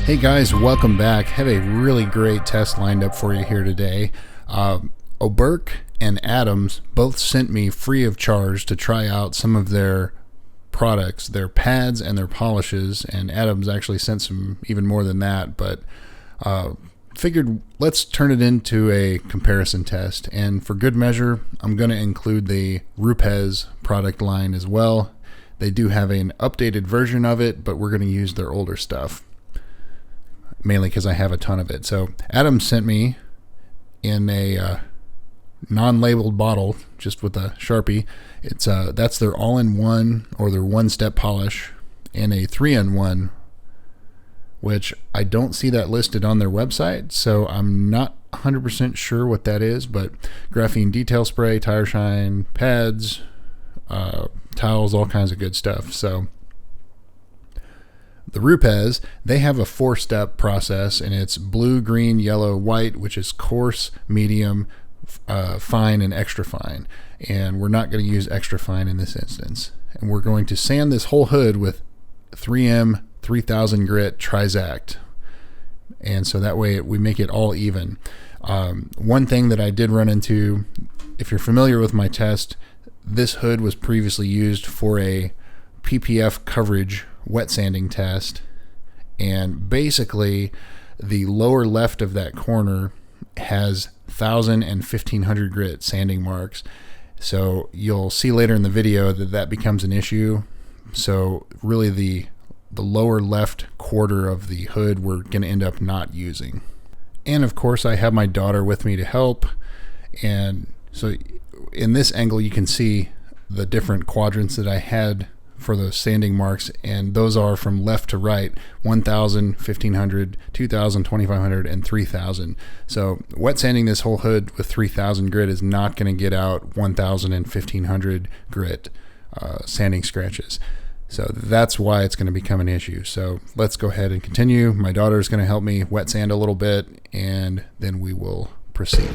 Hey guys, welcome back. Have a really great test lined up for you here today. Oberk and Adams both sent me free of charge to try out some of their products, their pads and their polishes, and Adams actually sent some even more than that, but figured let's turn it into a comparison test. And for good measure, I'm going to include the RUPES product line as well. They do have an updated version of it, but we're going to use their older stuff, mainly because I have a ton of it. So Adam sent me in a non-labeled bottle, just with a Sharpie. It's that's their all-in-one or their one-step polish, and a 3-in-1, which I don't see that listed on their website, so I'm not 100% sure what that is. But graphene detail spray, tire shine, pads, towels, all kinds of good stuff. So the RUPES, they have a 4-step process, and it's blue, green, yellow, white, which is coarse, medium, fine, and extra fine. And we're not going to use extra fine in this instance. And we're going to sand this whole hood with 3M 3000 grit Trizact. And so that way we make it all even. One thing that I did run into, if you're familiar with my test, this hood was previously used for a PPF coverage wet sanding test, and basically the lower left of that corner has 1000 and 1500 grit sanding marks. So you'll see later in the video that that becomes an issue. So really the lower left quarter of the hood we're going to end up not using. And of course I have my daughter with me to help, and so in this angle you can see the different quadrants that I had for those sanding marks, and those are from left to right: 1000, 1500, 2000, 2500, and 3000. So wet sanding this whole hood with 3000 grit is not going to get out 1000 and 1500 grit sanding scratches. So that's why it's going to become an issue. So let's go ahead and continue. My daughter is going to help me wet sand a little bit, and then we will proceed.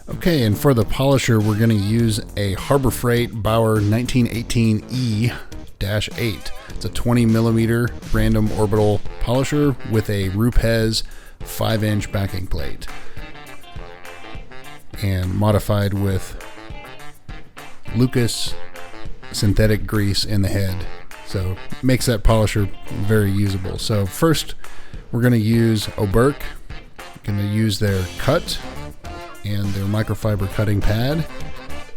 Okay, and for the polisher, we're going to use a Harbor Freight Bauer 1918E-8. It's a 20 millimeter random orbital polisher with a RUPES 5-inch backing plate, and modified with Lucas synthetic grease in the head. So makes that polisher very usable. So first, we're going to use Oberk. We're going to use their cut and their microfiber cutting pad,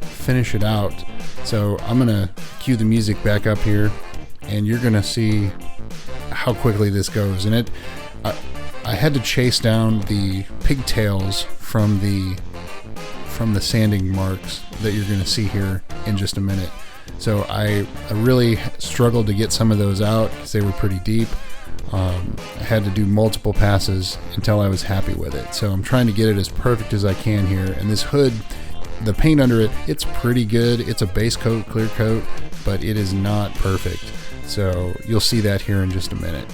finish it out. So I'm gonna cue the music back up here, and you're gonna see how quickly this goes. And I had to chase down the pigtails from the sanding marks that you're gonna see here in just a minute. So I really struggled to get some of those out because they were pretty deep. I had to do multiple passes until I was happy with it. So I'm trying to get it as perfect as I can here. And this hood, the paint under it, it's pretty good. It's a base coat, clear coat, but it is not perfect. So you'll see that here in just a minute.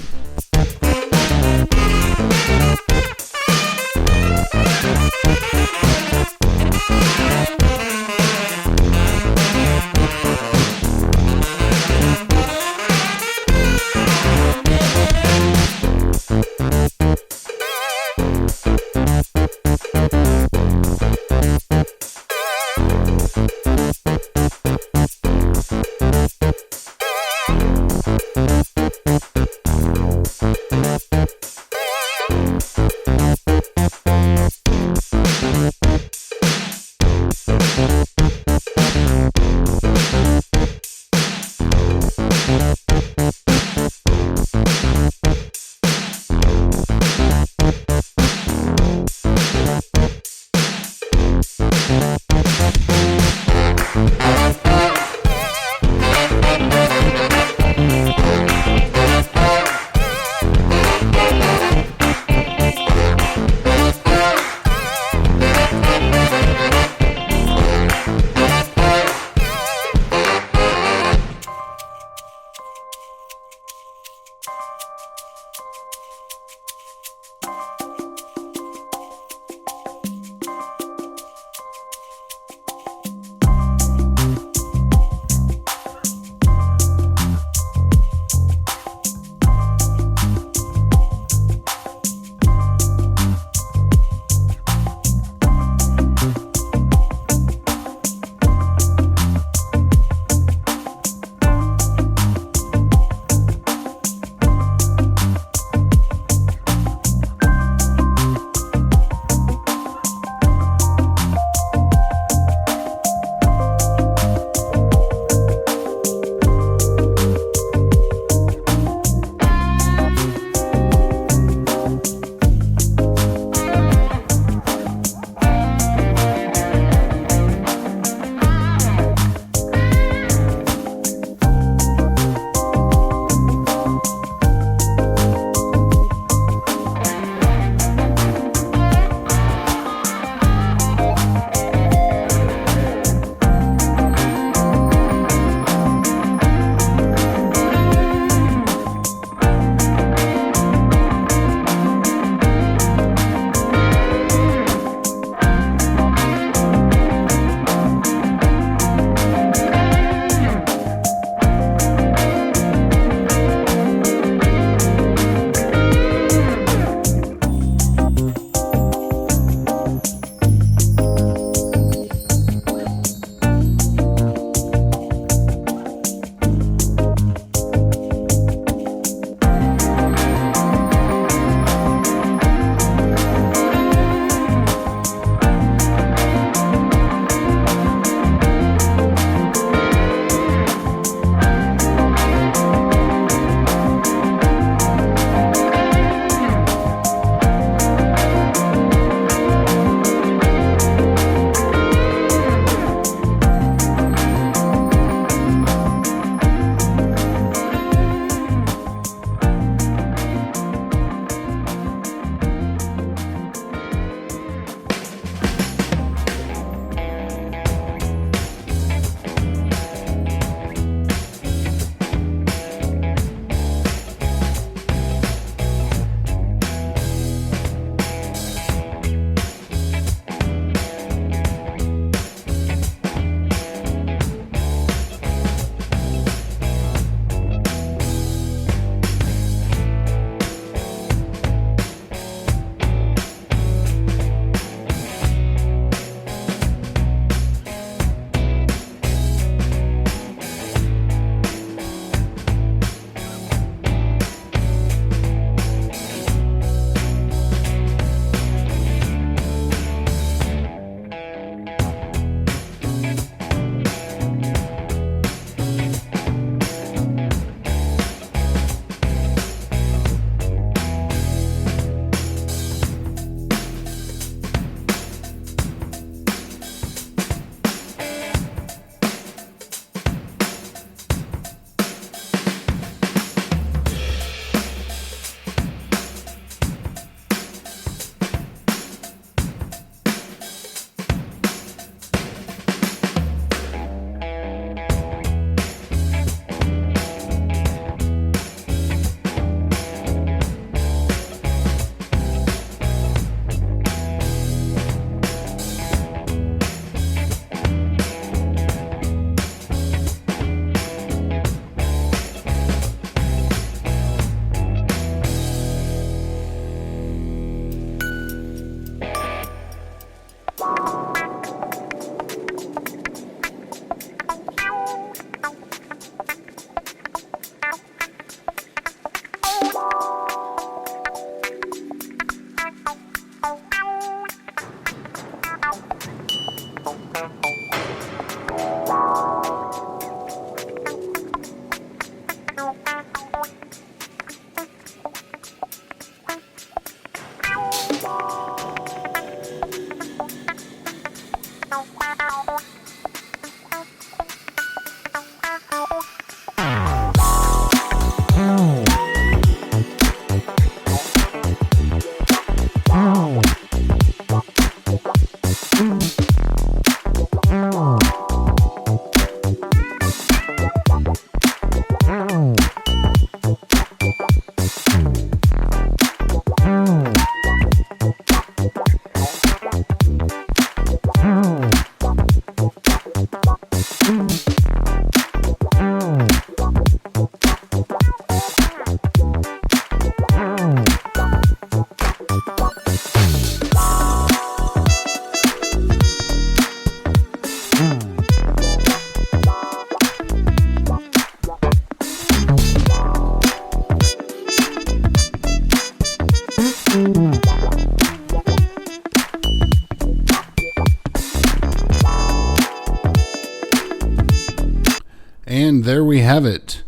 you have it.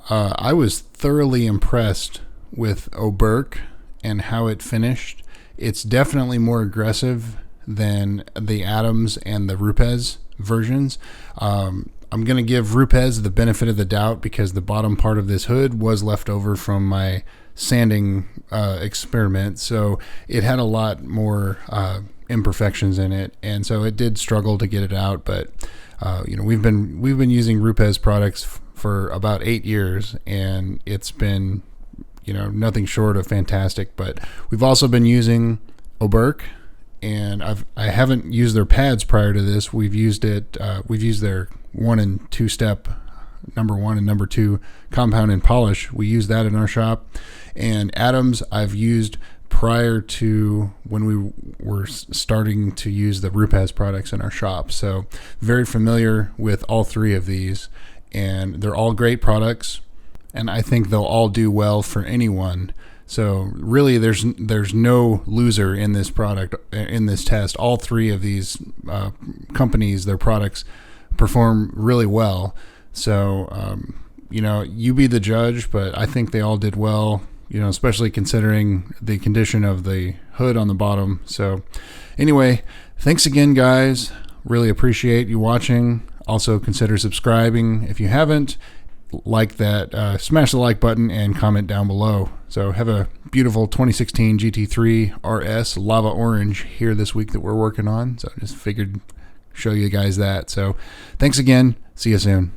I was thoroughly impressed with Oberk and how it finished. It's definitely more aggressive than the Adams and the RUPES versions. I'm going to give RUPES the benefit of the doubt because the bottom part of this hood was left over from my sanding experiment, so it had a lot more imperfections in it, and so it did struggle to get it out. But we've been using RUPES products for about 8 years, and it's been nothing short of fantastic. But we've also been using Oberk, and I haven't used their pads prior to this. We've used their 1 and 2 step, number 1 and number 2 compound and polish. We use that in our shop. And Adams I've used prior to when we were starting to use the RUPES products in our shop. So very familiar with all 3 of these, and they're all great products, and I think they'll all do well for anyone. So really there's no loser in this product, in this test. All 3 of these companies, their products perform really well. So you be the judge, but I think they all did well, especially considering the condition of the hood on the bottom. So anyway, thanks again, guys. Really appreciate you watching. Also consider subscribing if you haven't. Like that, smash the like button and comment down below. So have a beautiful 2016 GT3 RS Lava Orange here this week that we're working on. So just figured show you guys that. So thanks again. See you soon.